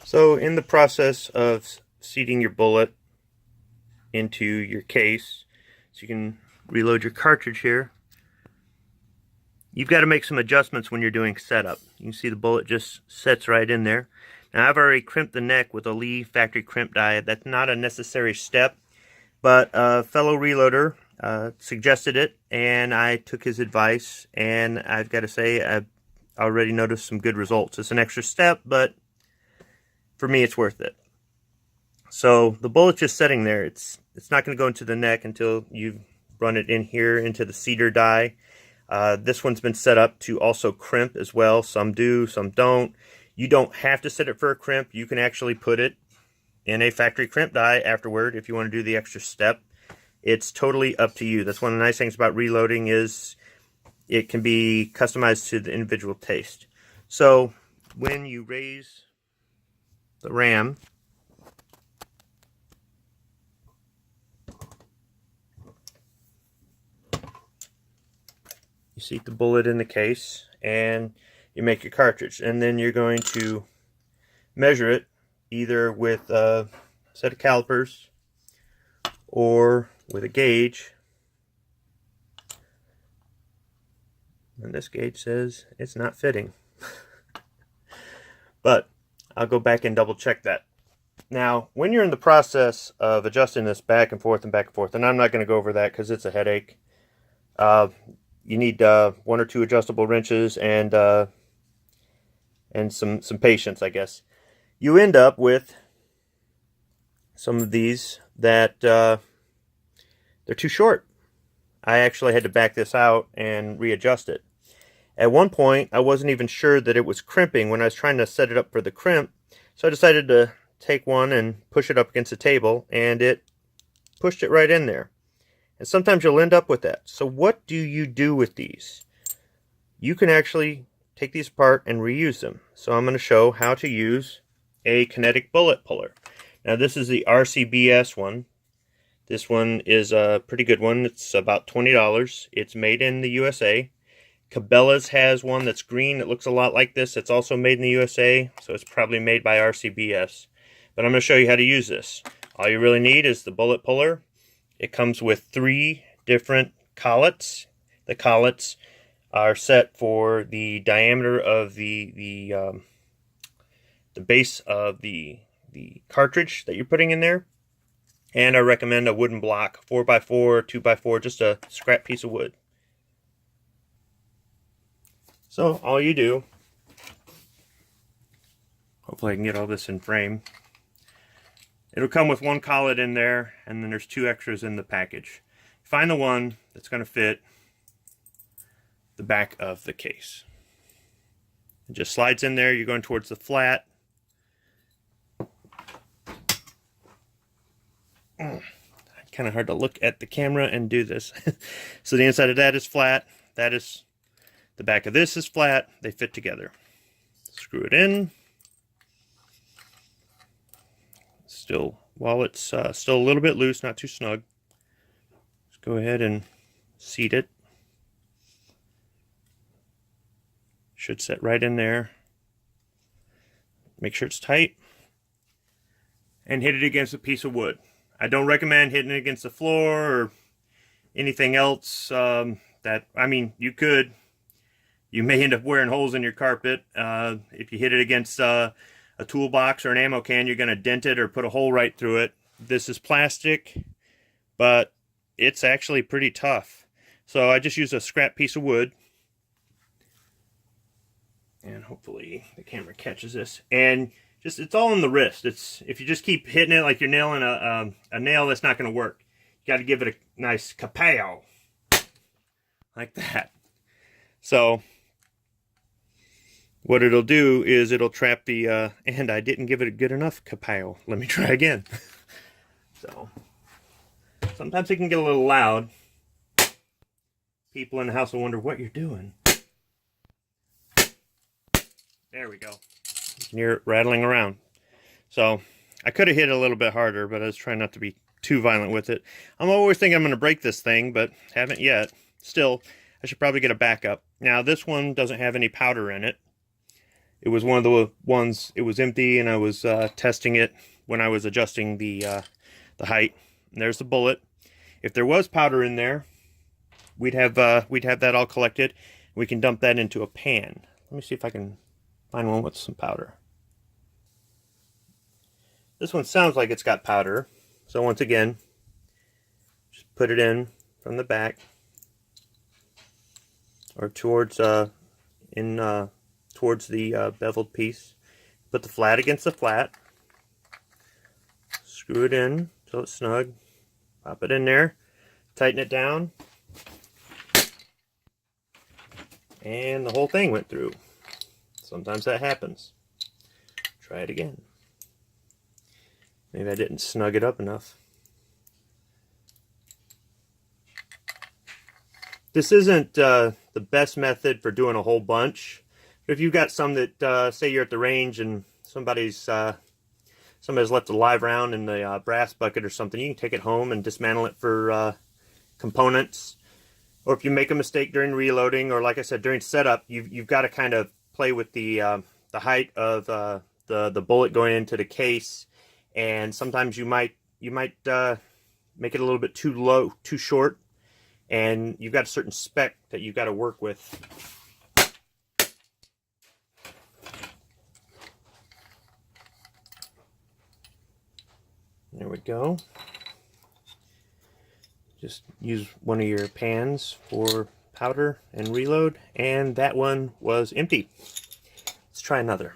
So in the process of seating your bullet into your case, so you can reload your cartridge here, you've got to make some adjustments when you're doing setup. You can see the bullet just sets right in there. Now I've already crimped the neck with a Lee factory crimp die. That's not a necessary step, but a fellow reloader suggested it, and I took his advice, and I've got to say I've already noticed some good results. It's an extra step, but for me it's worth it. So the bullet's just sitting there. It's not going to go into the neck until you run it in here into the cedar die. This one's been set up to also crimp as well. Some do, some don't. You don't have to set it for a crimp. You can actually put it in a factory crimp die afterward if you want to do the extra step. It's totally up to you. That's one of the nice things about reloading is it can be customized to the individual taste. So when you raise the ram, you seat the bullet in the case and you make your cartridge, and then you're going to measure it either with a set of calipers or with a gauge. And this gauge says it's not fitting. But I'll go back and double check that. Now, when you're in the process of adjusting this back and forth, and I'm not going to go over that because it's a headache. You need 1 or 2 adjustable wrenches and some patience, I guess. You end up with some of these that they're too short. I actually had to back this out and readjust it. At one point, I wasn't even sure that it was crimping when I was trying to set it up for the crimp, so I decided to take one and push it up against the table, and it pushed it right in there. And sometimes you'll end up with that. So what do you do with these? You can actually take these apart and reuse them. So I'm going to show how to use a Kinetic bullet puller. Now this is the RCBS one. This one is a pretty good one. It's about $20. It's made in the USA. Cabela's has one that's green. It looks a lot like this. It's also made in the USA, so it's probably made by RCBS. But I'm going to show you how to use this. All you really need is the bullet puller. It comes with 3 different collets. The collets are set for the diameter of the base of the cartridge that you're putting in there. And I recommend a wooden block, 4x4, 2x4, just a scrap piece of wood. So all you do, hopefully I can get all this in frame. It'll come with 1 collet in there, and then there's 2 extras in the package. Find the one that's going to fit the back of the case. It just slides in there. You're going towards the flat. Kind of hard to look at the camera and do this. So the inside of that is flat. That is, the back of this is flat. They fit together. Screw it in. Still, while it's still a little bit loose, not too snug, just go ahead and seat it. Should set right in there. Make sure it's tight. And hit it against a piece of wood. I don't recommend hitting it against the floor or anything else. I mean, you could. You may end up wearing holes in your carpet. If you hit it against a toolbox or an ammo can, you're going to dent it or put a hole right through it. This is plastic, but it's actually pretty tough. So I just use a scrap piece of wood. And hopefully the camera catches this. And just, it's all in the wrist. It's, if you just keep hitting it like you're nailing a nail, that's not going to work. You got to give it a nice kapow, like that. So what it'll do is it'll trap the, and I didn't give it a good enough kapow. Let me try again. So sometimes it can get a little loud. People in the house will wonder what you're doing. There we go. You can hear it rattling around. So I could have hit it a little bit harder, but I was trying not to be too violent with it. I'm always thinking I'm going to break this thing, but haven't yet. Still, I should probably get a backup. Now this one doesn't have any powder in it. It was one of the ones, it was empty, and I was testing it when I was adjusting the height. And there's the bullet. If there was powder in there, we'd have that all collected. We can dump that into a pan. Let me see if I can find one with some powder. This one sounds like it's got powder. So once again, just put it in from the back, or towards towards the beveled piece. Put the flat against the flat. Screw it in till it's snug. Pop it in there. Tighten it down. And the whole thing went through. Sometimes that happens. Try it again. Maybe I didn't snug it up enough. This isn't the best method for doing a whole bunch. But if you've got some that, say you're at the range and somebody's left a live round in the brass bucket or something, you can take it home and dismantle it for components. Or if you make a mistake during reloading, or like I said, during setup, you've got to kind of play with the height of the bullet going into the case, and sometimes you might make it a little bit too low, too short, and you've got a certain spec that you've got to work with. There we go. Just use one of your pans for powder and reload, and that one was empty. Let's try another.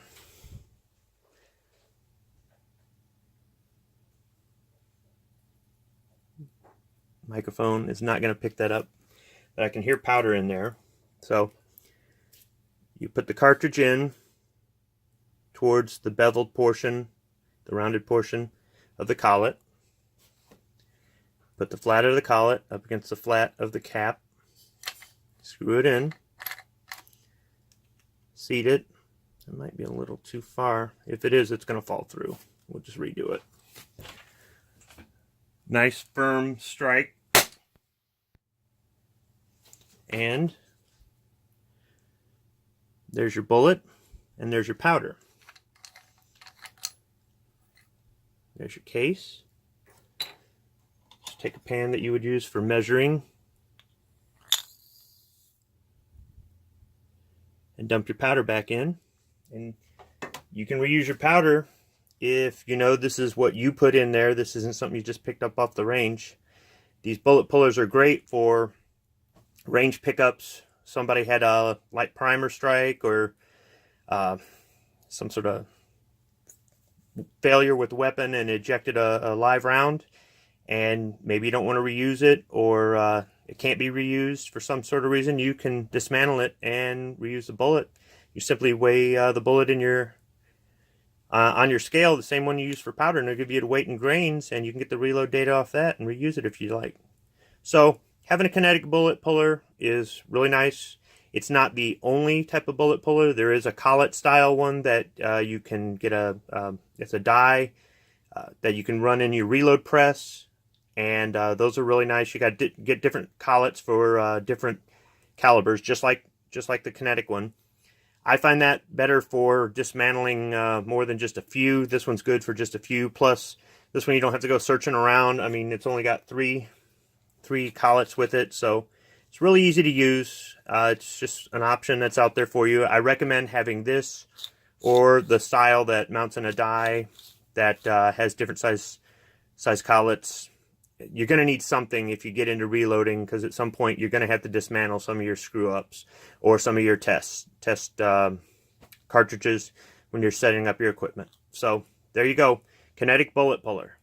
Microphone is not going to pick that up, but I can hear powder in there. So you put the cartridge in towards the beveled portion, the rounded portion of the collet. Put the flat of the collet up against the flat of the cap. Screw it in. Seat it. It might be a little too far. If it is, it's going to fall through. We'll just redo it. Nice firm strike. And there's your bullet, and there's your powder. There's your case. Just take a pan that you would use for measuring and dump your powder back in. And you can reuse your powder if you know this is what you put in there. This isn't something you just picked up off the range. These bullet pullers are great for range pickups. Somebody had a light primer strike, or some sort of failure with the weapon and ejected a live round, and maybe you don't want to reuse it, or it can't be reused for some sort of reason. You can dismantle it and reuse the bullet. You simply weigh the bullet in your on your scale, the same one you use for powder, and it'll give you the weight and grains, and you can get the reload data off that and reuse it if you like. So having a Kinetic bullet puller is really nice. It's not the only type of bullet puller. There is a collet style one that you can get it's a die that you can run in your reload press, and those are really nice. You got to get different collets for different calibers, just like the Kinetic one. I find that better for dismantling more than just a few. This one's good for just a few. Plus, this one you don't have to go searching around. I mean, it's only got three collets with it, so it's really easy to use. It's just an option that's out there for you. I recommend having this or the style that mounts in a die that has different size collets. You're going to need something if you get into reloading, because at some point you're going to have to dismantle some of your screw-ups or some of your test cartridges when you're setting up your equipment. So there you go, Kinetic bullet puller.